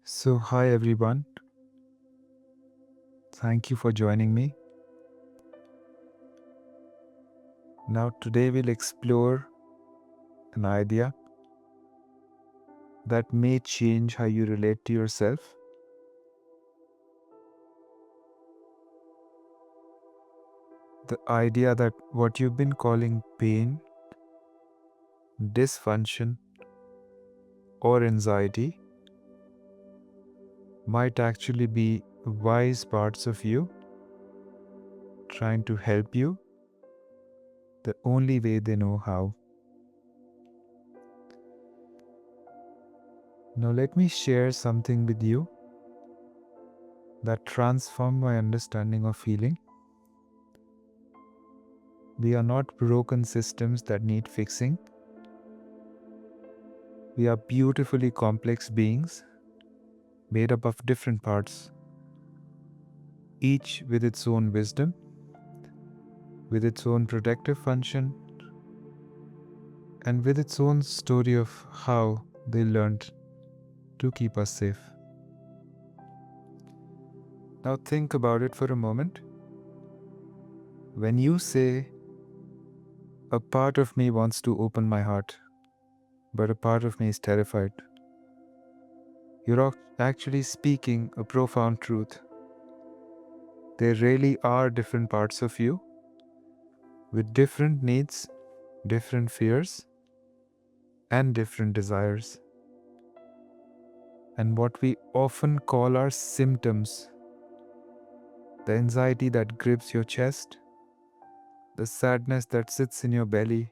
So, hi everyone. Thank you for joining me. Now, today we'll explore an idea that may change how you relate to yourself. The idea that what you've been calling pain, dysfunction, or anxiety might actually be wise parts of you trying to help you the only way they know how. Now, let me share something with you that transformed my understanding of feeling. We are not broken systems that need fixing. We are beautifully complex beings made up of different parts, each with its own wisdom, with its own protective function, and with its own story of how they learned to keep us safe. Now think about it for a moment. When you say, a part of me wants to open my heart, but a part of me is terrified, you're actually speaking a profound truth. There really are different parts of you with different needs, different fears, and different desires. And what we often call our symptoms, the anxiety that grips your chest, the sadness that sits in your belly,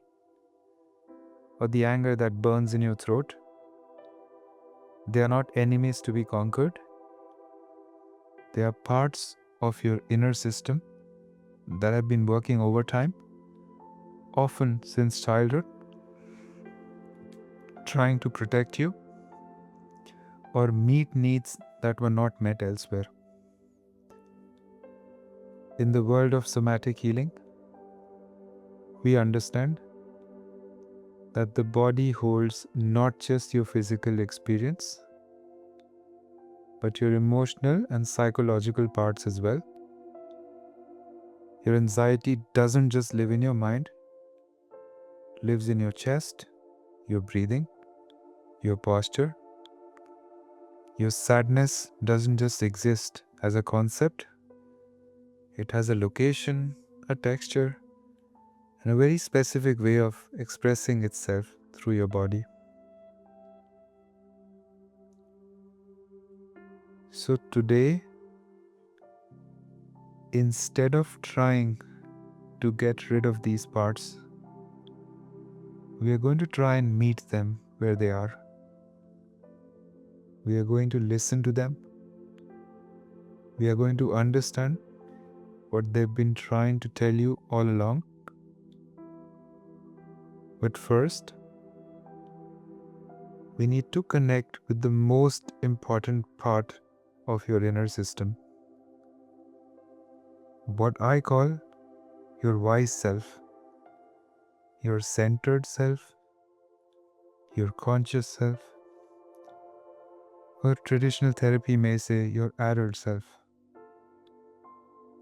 or the anger that burns in your throat, they are not enemies to be conquered. They are parts of your inner system that have been working overtime, often since childhood, trying to protect you or meet needs that were not met elsewhere. In the world of somatic healing, we understand that the body holds not just your physical experience, but your emotional and psychological parts as well. Your anxiety doesn't just live in your mind, it lives in your chest, your breathing, your posture. Your sadness doesn't just exist as a concept, it has a location, a texture, and a very specific way of expressing itself through your body. So today, instead of trying to get rid of these parts, we are going to try and meet them where they are. We are going to listen to them. We are going to understand what they've been trying to tell you all along. But first, we need to connect with the most important part of your inner system. What I call your wise self, your centered self, your conscious self, or traditional therapy may say your adult self.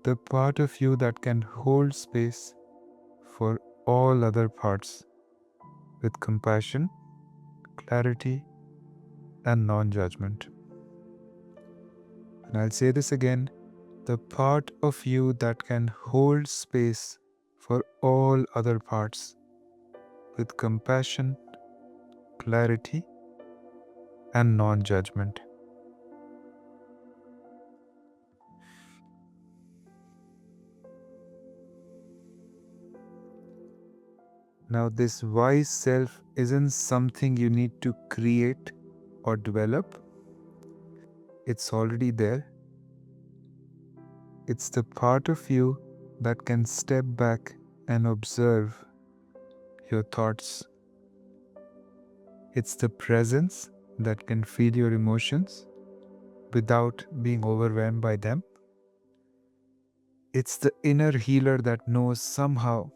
The part of you that can hold space for all other parts with compassion, clarity, and non-judgment. And I'll say this again, the part of you that can hold space for all other parts with compassion, clarity, and non-judgment. Now, this wise self isn't something you need to create or develop. It's already there. It's the part of you that can step back and observe your thoughts. It's the presence that can feel your emotions without being overwhelmed by them. It's the inner healer that knows somehow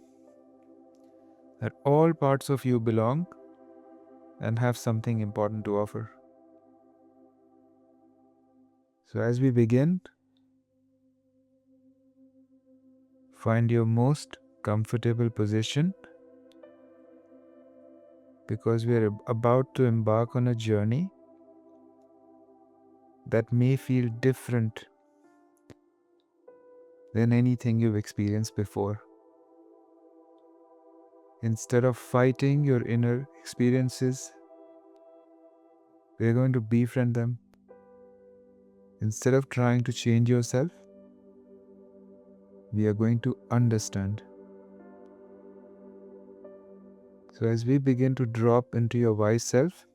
that all parts of you belong and have something important to offer. So as we begin, find your most comfortable position, because we are about to embark on a journey that may feel different than anything you've experienced before. Instead of fighting your inner experiences, we're going to befriend them. Instead of trying to change yourself, we are going to understand. So as we begin to drop into your wise self,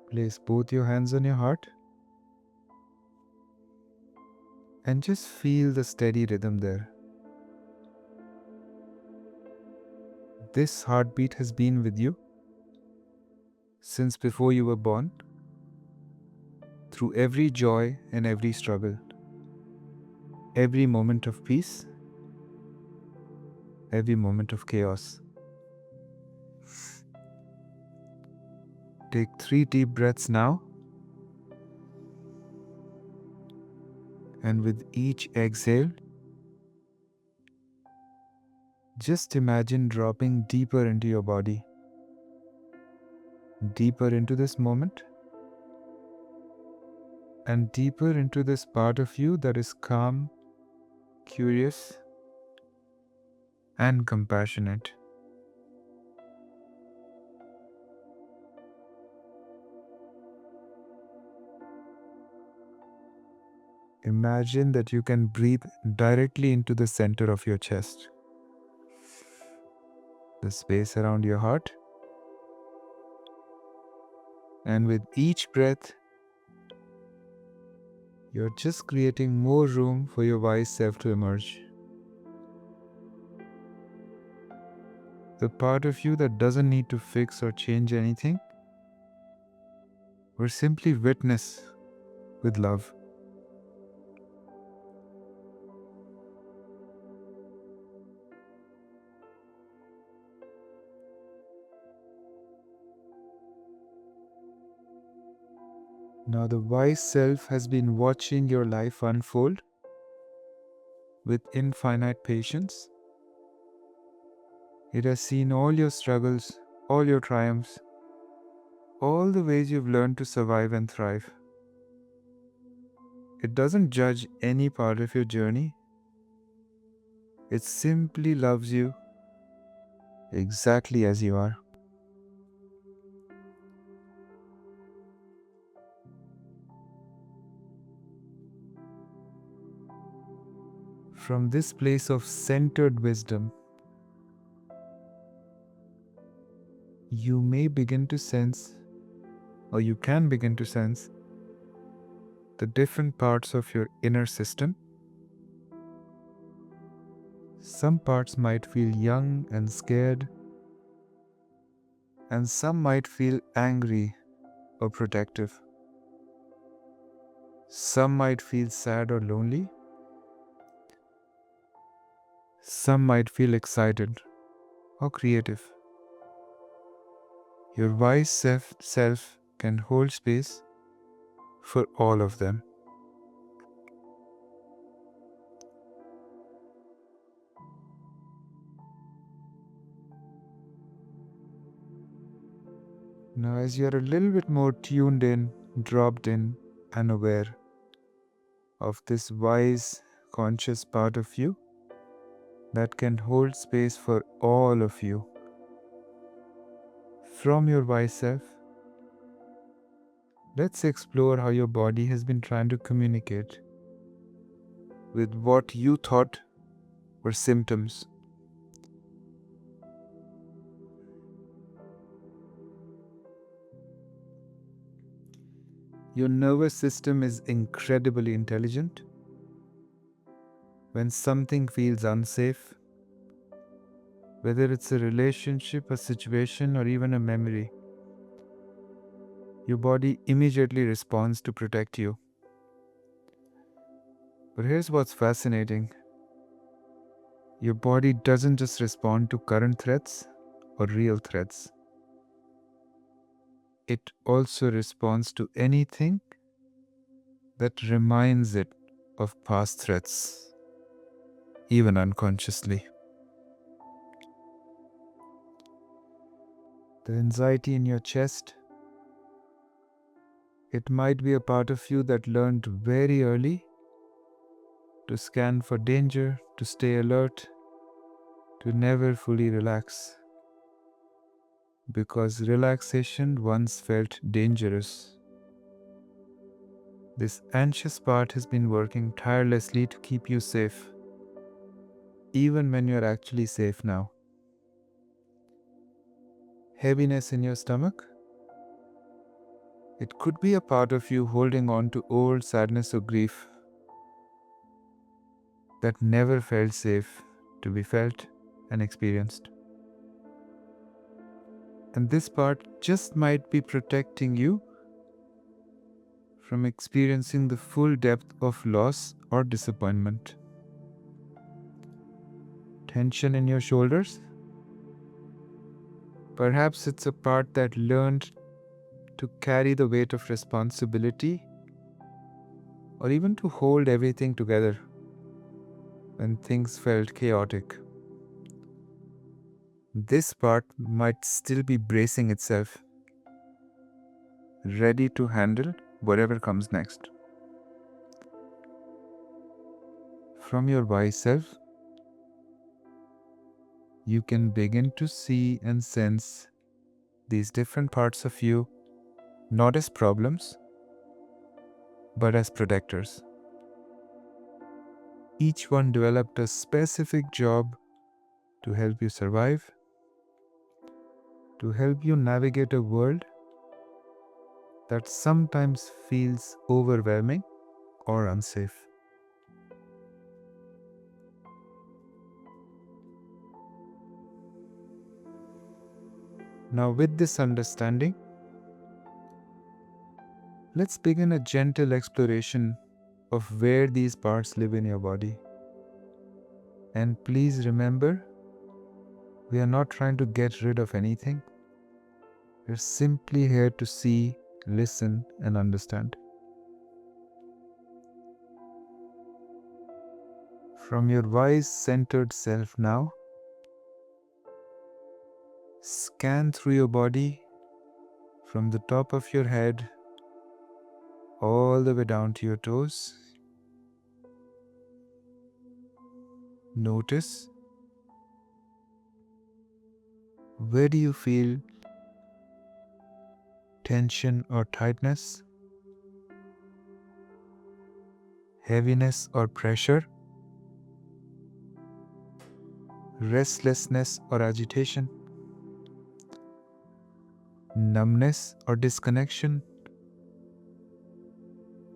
place both your hands on your heart and just feel the steady rhythm there. This heartbeat has been with you since before you were born, through every joy and every struggle, every moment of peace, every moment of chaos. Take 3 deep breaths now, and with each exhale, just imagine dropping deeper into your body, deeper into this moment, and deeper into this part of you that is calm, curious, and compassionate. Imagine that you can breathe directly into the center of your chest, the space around your heart, and with each breath, you're just creating more room for your wise self to emerge. The part of you that doesn't need to fix or change anything, or simply witness with love. Now the wise self has been watching your life unfold with infinite patience. It has seen all your struggles, all your triumphs, all the ways you've learned to survive and thrive. It doesn't judge any part of your journey. It simply loves you exactly as you are. From this place of centered wisdom, you may begin to sense, or you can begin to sense, the different parts of your inner system. Some parts might feel young and scared, and some might feel angry or protective. Some might feel sad or lonely. Some might feel excited or creative. Your wise self can hold space for all of them. Now, as you are a little bit more tuned in, dropped in, and aware of this wise, conscious part of you that can hold space for all of you, from your wise self, let's explore how your body has been trying to communicate with what you thought were symptoms. Your nervous system is incredibly intelligent. When something feels unsafe, whether it's a relationship, a situation, or even a memory, your body immediately responds to protect you. But here's what's fascinating. Your body doesn't just respond to current threats, or real threats. It also responds to anything that reminds it of past threats, even unconsciously. The anxiety in your chest, it might be a part of you that learned very early to scan for danger, to stay alert, to never fully relax. Because relaxation once felt dangerous. This anxious part has been working tirelessly to keep you safe, even when you're actually safe now. Heaviness in your stomach? It could be a part of you holding on to old sadness or grief that never felt safe to be felt and experienced. And this part just might be protecting you from experiencing the full depth of loss or disappointment. Tension in your shoulders? Perhaps it's a part that learned to carry the weight of responsibility or even to hold everything together when things felt chaotic. This part might still be bracing itself, ready to handle whatever comes next. From your wise self, you can begin to see and sense these different parts of you not as problems, but as protectors. Each one developed a specific job to help you survive, to help you navigate a world that sometimes feels overwhelming or unsafe. Now, with this understanding, let's begin a gentle exploration of where these parts live in your body. And please remember, we are not trying to get rid of anything. We're simply here to see, listen, and understand. From your wise, centered self now, scan through your body from the top of your head all the way down to your toes. Notice, where do you feel tension or tightness, heaviness or pressure, restlessness or agitation, numbness or disconnection,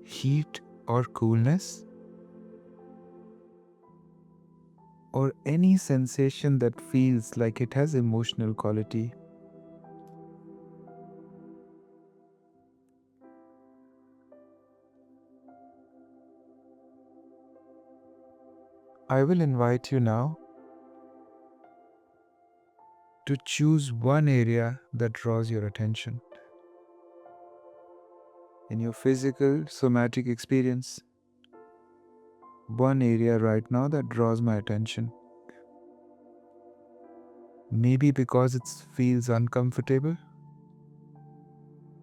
heat or coolness, or any sensation that feels like it has emotional quality. I will invite you now to choose one area that draws your attention. In your physical, somatic experience, one area right now that draws my attention. Maybe because it feels uncomfortable.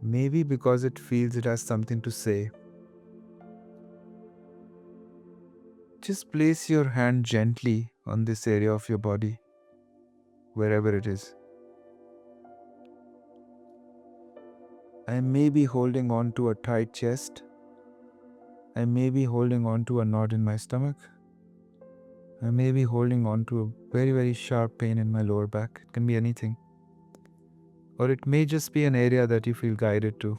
Maybe because it feels it has something to say. Just place your hand gently on this area of your body, wherever it is. I may be holding on to a tight chest. I may be holding on to a knot in my stomach. I may be holding on to a very, very sharp pain in my lower back. It can be anything. Or it may just be an area that you feel guided to,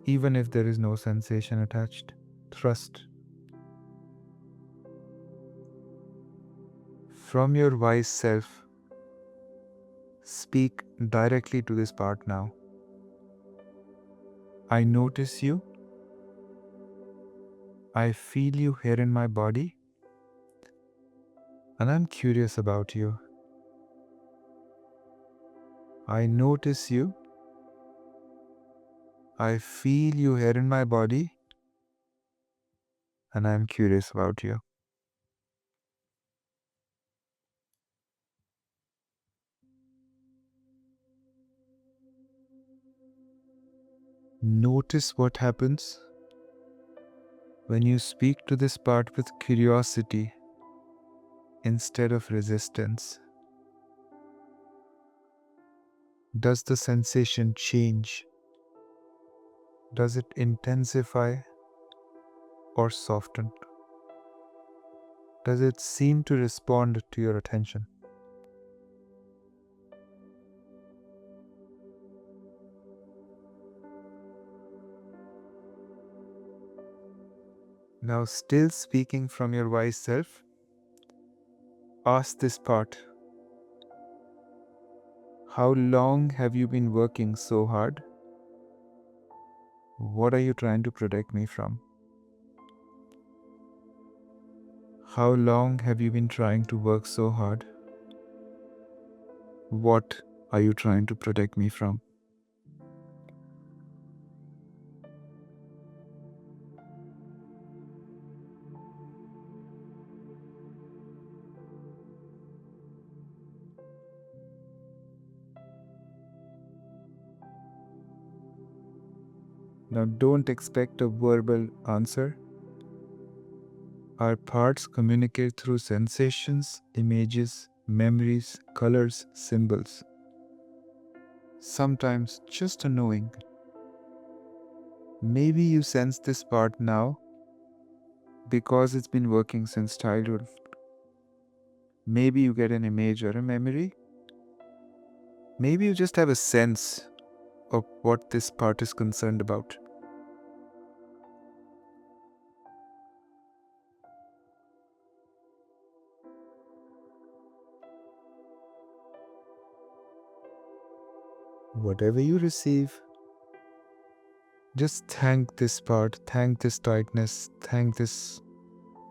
even if there is no sensation attached. Trust. From your wise self, speak directly to this part now. I notice you. I feel you here in my body. And I'm curious about you. I notice you. I feel you here in my body, and I'm curious about you. Notice what happens when you speak to this part with curiosity instead of resistance. Does the sensation change? Does it intensify or soften? Does it seem to respond to your attention? Now, still speaking from your wise self, ask this part: how long have you been working so hard? What are you trying to protect me from? How long have you been trying to work so hard? What are you trying to protect me from? Now, don't expect a verbal answer. Our parts communicate through sensations, images, memories, colors, symbols. Sometimes just a knowing. Maybe you sense this part now because it's been working since childhood. Maybe you get an image or a memory. Maybe you just have a sense of what this part is concerned about. Whatever you receive, just thank this part, thank this tightness, thank this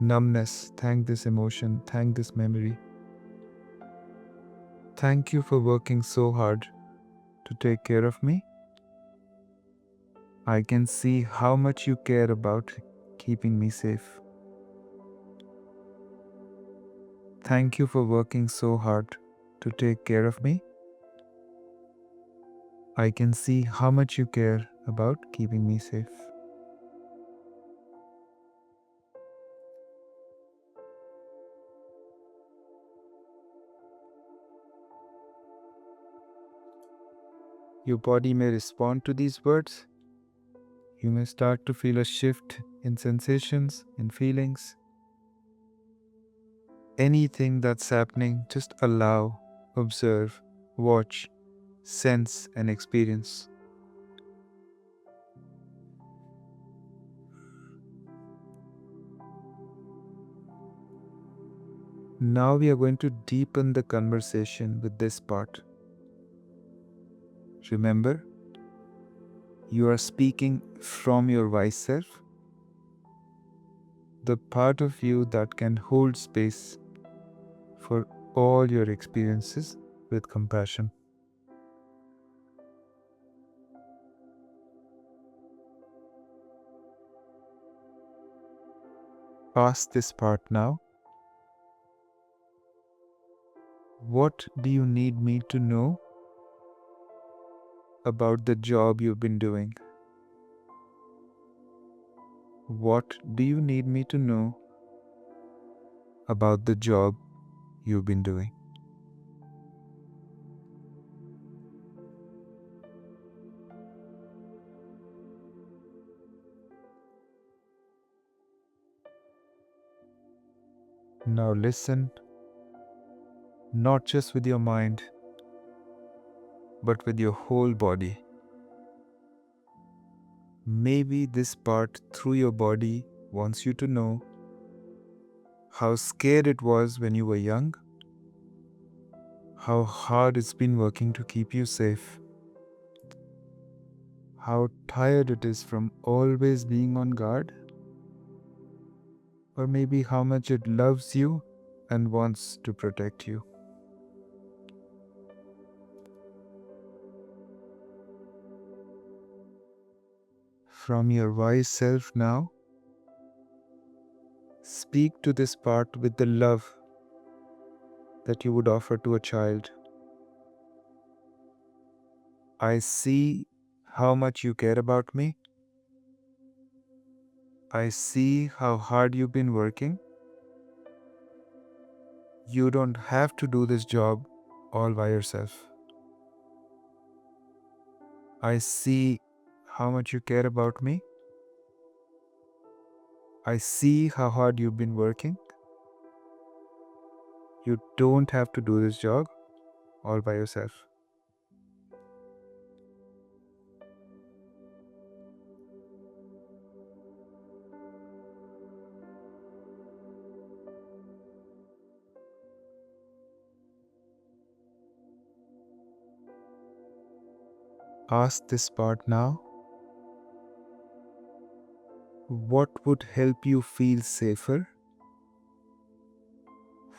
numbness, thank this emotion, thank this memory. Thank you for working so hard to take care of me. I can see how much you care about keeping me safe. Thank you for working so hard to take care of me. I can see how much you care about keeping me safe. Your body may respond to these words. You may start to feel a shift in sensations, in feelings. Anything that's happening, just allow, observe, watch, sense, and experience. Now we are going to deepen the conversation with this part. Remember, you are speaking from your wise self, the part of you that can hold space for all your experiences with compassion. Ask this part now: what do you need me to know about the job you've been doing? What do you need me to know about the job you've been doing? Now listen, not just with your mind, but with your whole body. Maybe this part through your body wants you to know how scared it was when you were young, how hard it's been working to keep you safe, how tired it is from always being on guard, or maybe how much it loves you and wants to protect you. From your wise self now, speak to this part with the love that you would offer to a child. I see how much you care about me. I see how hard you've been working. You don't have to do this job all by yourself. I see how much you care about me. I see how hard you've been working. You don't have to do this job all by yourself. Ask this part now, what would help you feel safer?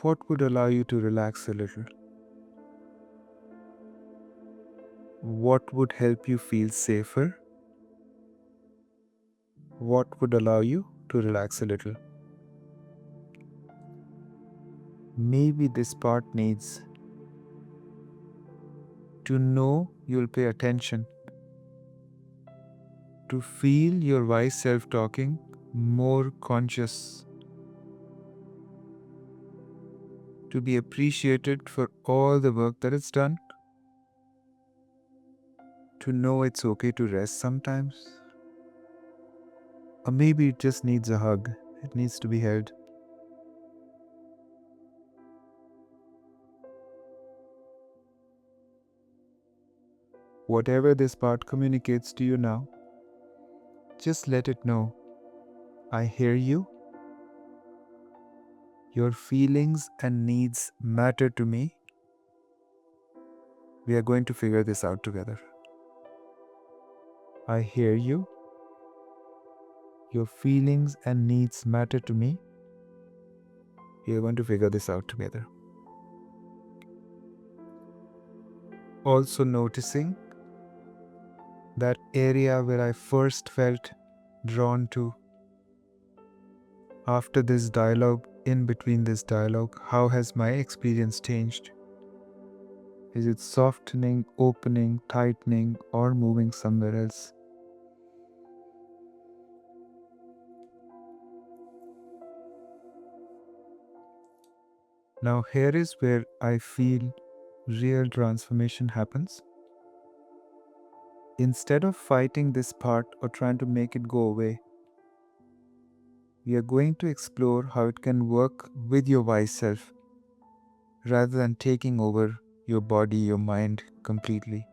What would allow you to relax a little? What would help you feel safer? What would allow you to relax a little? Maybe this part needs to know you'll pay attention, to feel your wise self talking more conscious, to be appreciated for all the work that it's done, to know it's okay to rest sometimes. Or maybe it just needs a hug, it needs to be held. Whatever this part communicates to you now, just let it know, I hear you. Your feelings and needs matter to me. We are going to figure this out together. I hear you. Your feelings and needs matter to me. We are going to figure this out together. Also noticing that area where I first felt drawn to. After this dialogue, in between this dialogue, how has my experience changed? Is it softening, opening, tightening, or moving somewhere else? Now here is where I feel real transformation happens. Instead of fighting this part or trying to make it go away, we are going to explore how it can work with your wise self rather than taking over your body, your mind completely.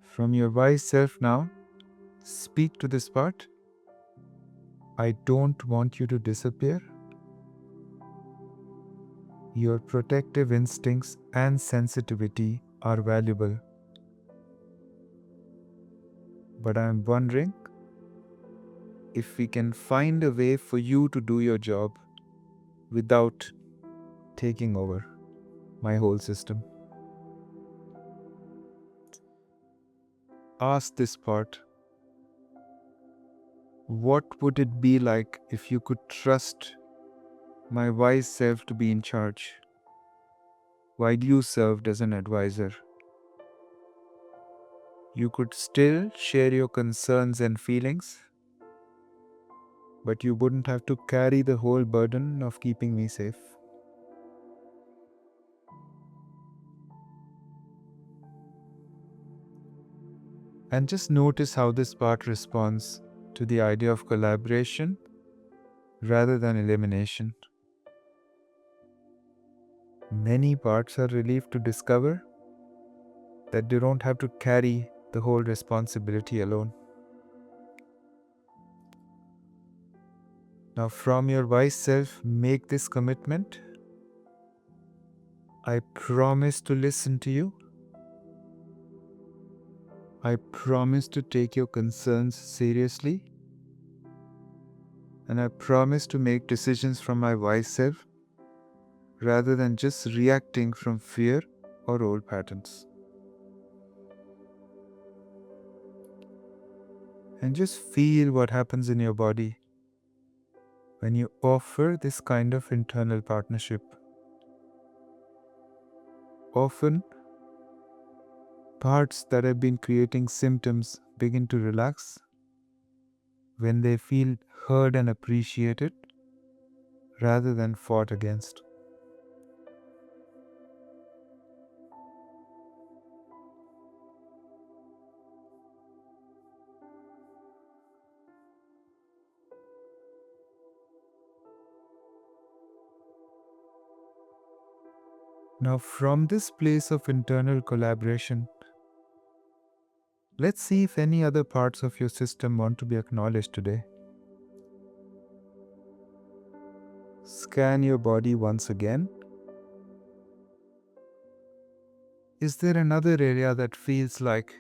From your wise self now, speak to this part. I don't want you to disappear. Your protective instincts and sensitivity are valuable. But I'm wondering if we can find a way for you to do your job without taking over my whole system. Ask this part, what would it be like if you could trust my wise self to be in charge while you served as an advisor? You could still share your concerns and feelings, but you wouldn't have to carry the whole burden of keeping me safe. And just notice how this part responds to the idea of collaboration rather than elimination. Many parts are relieved to discover that they don't have to carry the whole responsibility alone. Now, from your wise self, make this commitment. I promise to listen to you. I promise to take your concerns seriously. And I promise to make decisions from my wise self rather than just reacting from fear or old patterns. And just feel what happens in your body when you offer this kind of internal partnership. Often, parts that have been creating symptoms begin to relax when they feel heard and appreciated rather than fought against. Now, from this place of internal collaboration, let's see if any other parts of your system want to be acknowledged today. Scan your body once again. Is there another area that feels like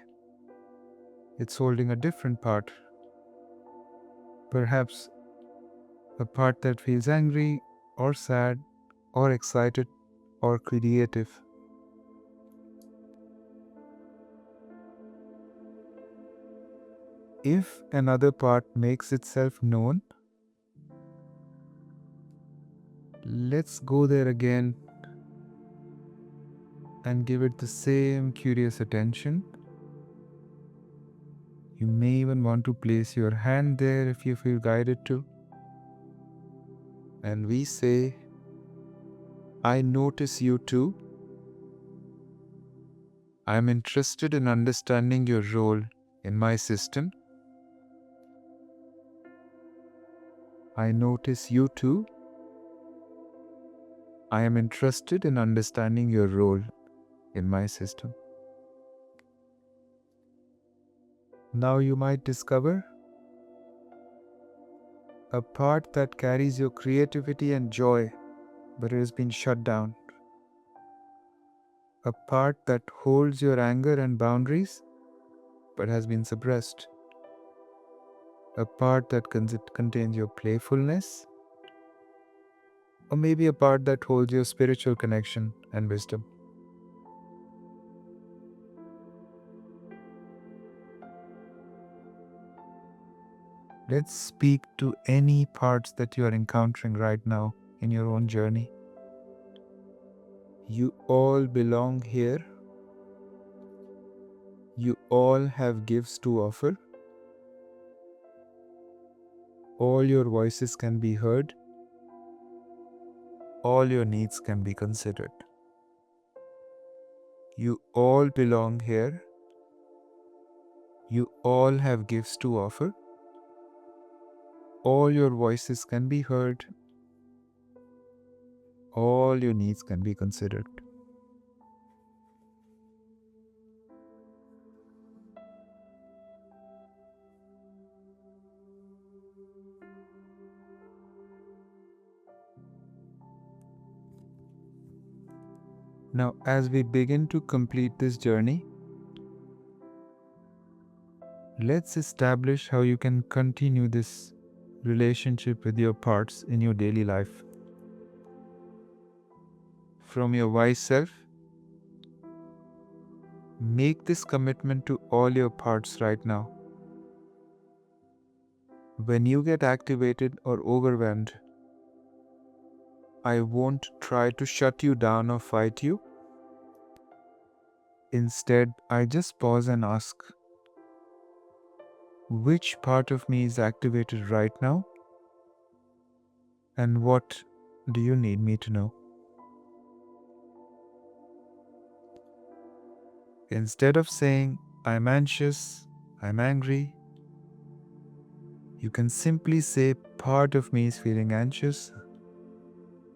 it's holding a different part? Perhaps a part that feels angry or sad or excited or creative. If another part makes itself known, let's go there again and give it the same curious attention. You may even want to place your hand there if you feel guided to. And we say, I notice you too. I am interested in understanding your role in my system. I notice you too. I am interested in understanding your role in my system. Now you might discover a part that carries your creativity and joy, but it has been shut down. A part that holds your anger and boundaries, but has been suppressed. A part that contains your playfulness, or maybe a part that holds your spiritual connection and wisdom. Let's speak to any parts that you are encountering right now in your own journey. You all belong here. You all have gifts to offer. All your voices can be heard. All your needs can be considered. You all belong here. You all have gifts to offer. All your voices can be heard. All your needs can be considered. Now, as we begin to complete this journey, let's establish how you can continue this relationship with your parts in your daily life. From your wise self, make this commitment to all your parts right now. When you get activated or overwhelmed, I won't try to shut you down or fight you. Instead, I just pause and ask, which part of me is activated right now? And what do you need me to know? Instead of saying, I'm anxious, I'm angry, you can simply say, part of me is feeling anxious,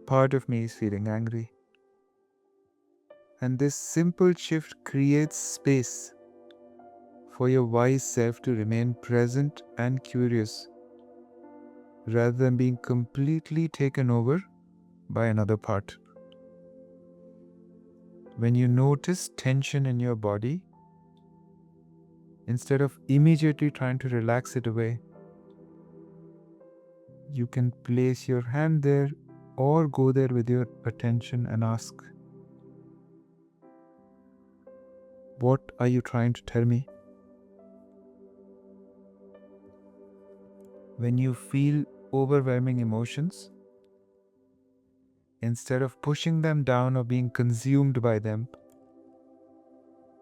part of me is feeling angry. And this simple shift creates space for your wise self to remain present and curious, rather than being completely taken over by another part. When you notice tension in your body, instead of immediately trying to relax it away, you can place your hand there or go there with your attention and ask, what are you trying to tell me? When you feel overwhelming emotions, instead of pushing them down or being consumed by them,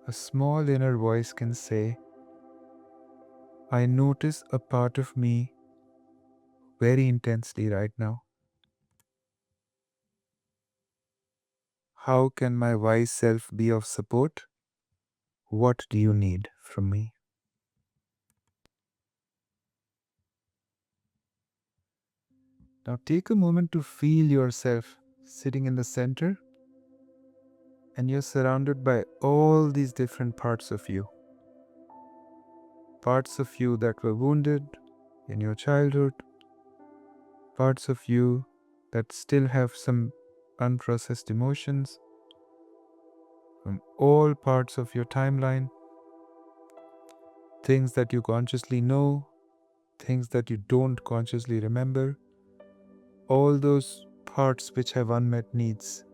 a small inner voice can say, I notice a part of me very intensely right now. How can my wise self be of support? What do you need from me? Now take a moment to feel yourself sitting in the center, and you're surrounded by all these different parts of you. Parts of you that were wounded in your childhood, parts of you that still have some unprocessed emotions from all parts of your timeline, things that you consciously know, things that you don't consciously remember, all those parts which have unmet needs.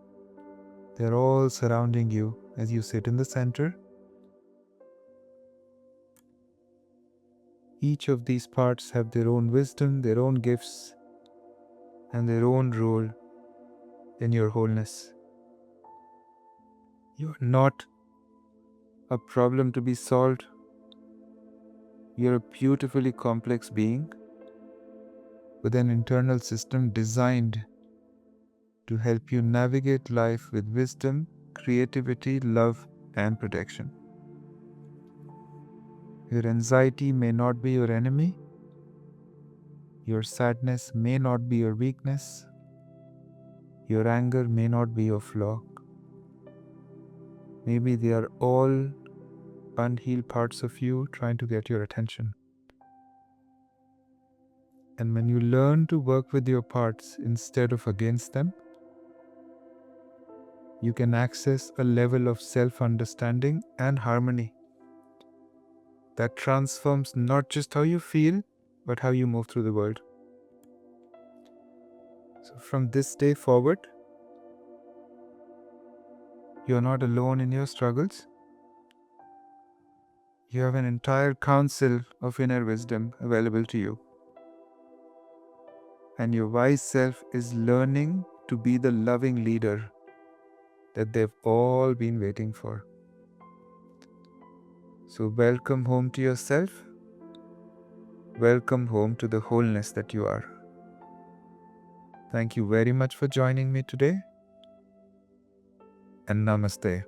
They're all surrounding you as you sit in the center. Each of these parts have their own wisdom, their own gifts, and their own role in your wholeness. You're not a problem to be solved. You're a beautifully complex being with an internal system designed to help you navigate life with wisdom, creativity, love, and protection. Your anxiety may not be your enemy. Your sadness may not be your weakness. Your anger may not be your flaw. Maybe they are all unhealed parts of you trying to get your attention. And when you learn to work with your parts instead of against them, you can access a level of self-understanding and harmony that transforms not just how you feel, but how you move through the world. So from this day forward, you're not alone in your struggles. You have an entire council of inner wisdom available to you. And your wise self is learning to be the loving leader that they've all been waiting for. So welcome home to yourself. Welcome home to the wholeness that you are. Thank you very much for joining me today. And namaste.